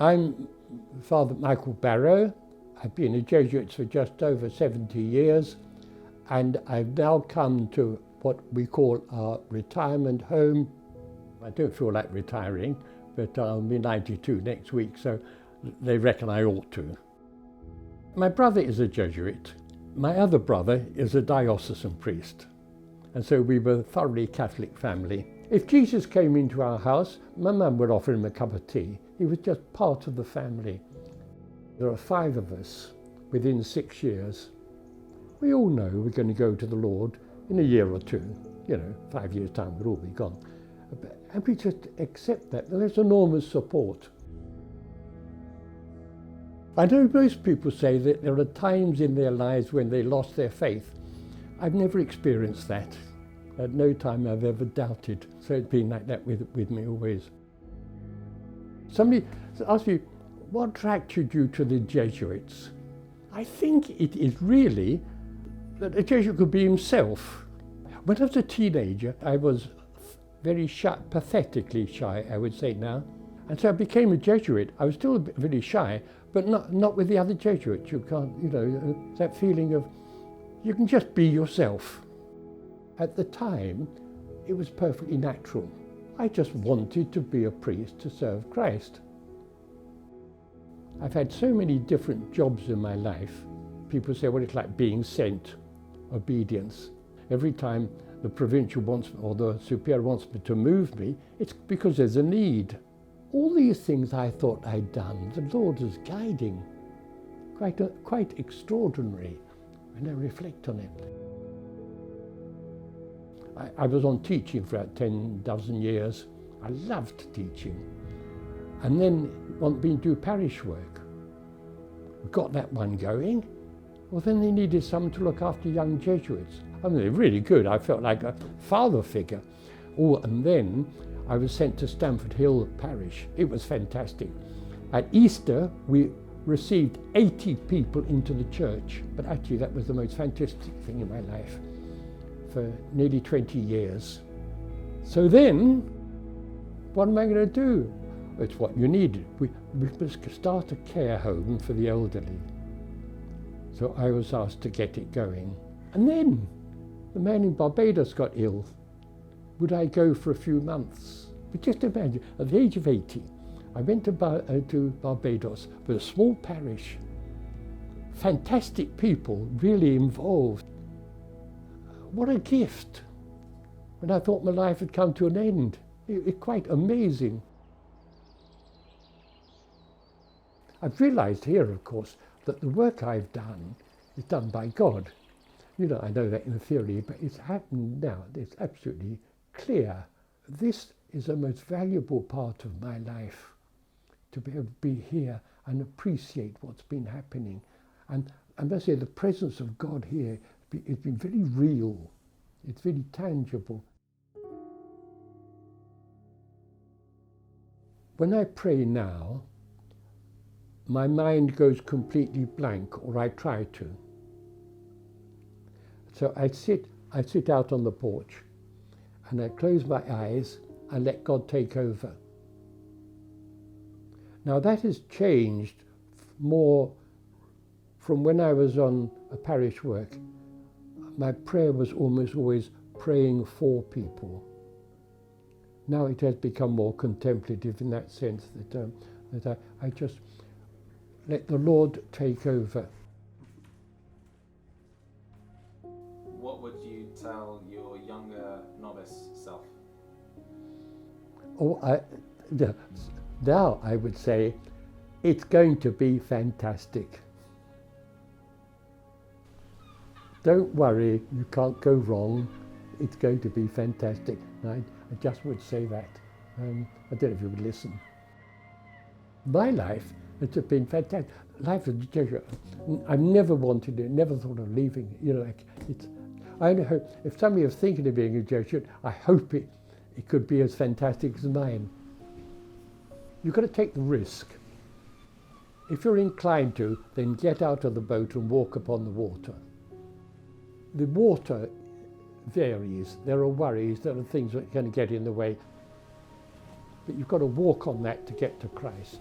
I'm Father Michael Barrow. I've been a Jesuit for just over 70 years, and I've now come to what we call our retirement home. I don't feel like retiring, but I'll be 92 next week, so they reckon I ought to. My brother is a Jesuit. My other brother is a diocesan priest, and so we were a thoroughly Catholic family. If Jesus came into our house, my mum would offer him a cup of tea. He was just part of the family. There are 5 of us within 6 years. We all know we're going to go to the Lord in a year or two. 5 years' time we'll all be gone. And we just accept that. There's enormous support. I know most people say that there are times in their lives when they lost their faith. I've never experienced that. At no time I've ever doubted. So it's been like that with me always. Somebody asked me, what attracted you to the Jesuits? I think it is really that a Jesuit could be himself. When I was a teenager, I was very shy, pathetically shy, I would say now. And so I became a Jesuit. I was still really shy, but not with the other Jesuits. You can't, that feeling of, you can just be yourself. At the time, it was perfectly natural. I just wanted to be a priest to serve Christ. I've had so many different jobs in my life. People say, well, it's like being sent, obedience. Every time the provincial wants, or the superior wants me to move me, it's because there's a need. All these things I thought I'd done, the Lord was guiding. Quite extraordinary when I reflect on it. I was on teaching for about 10 dozen years. I loved teaching. And then wanted me to do parish work. We got that one going. Well, then they needed someone to look after young Jesuits. I mean, they're really good. I felt like a father figure. Oh, and then I was sent to Stamford Hill Parish. It was fantastic. At Easter, we received 80 people into the church. But actually, that was the most fantastic thing in my life for nearly 20 years. So then, what am I going to do? It's what you needed. We must start a care home for the elderly. So I was asked to get it going. And then the man in Barbados got ill. Would I go for a few months? But just imagine, at the age of 80, I went to Barbados with a small parish. Fantastic people, really involved. What a gift. When I thought my life had come to an end. It's quite amazing. I've realized here, of course, that the work I've done is done by God. I know that in theory, but it's happened now. It's absolutely clear. This is the most valuable part of my life, to be able to be here and appreciate what's been happening. And I must say, the presence of God here, it's been very real. It's very tangible. When I pray now, my mind goes completely blank, or I try to. So I sit out on the porch and I close my eyes and let God take over. Now that has changed more from when I was on a parish work. My prayer was almost always praying for people. Now it has become more contemplative in that sense, that I just let the Lord take over. What would you tell your younger novice self? Now I would say, it's going to be fantastic. Don't worry, you can't go wrong. It's going to be fantastic. And I just would say that. I don't know if you would listen. My life has been fantastic. Life as a Jesuit, I've never wanted it, never thought of leaving. I hope, if somebody is thinking of being a Jesuit, I hope it could be as fantastic as mine. You've got to take the risk. If you're inclined to, then get out of the boat and walk upon the water. The water varies. There are worries, there are things that are going to get in the way. But you've got to walk on that to get to Christ.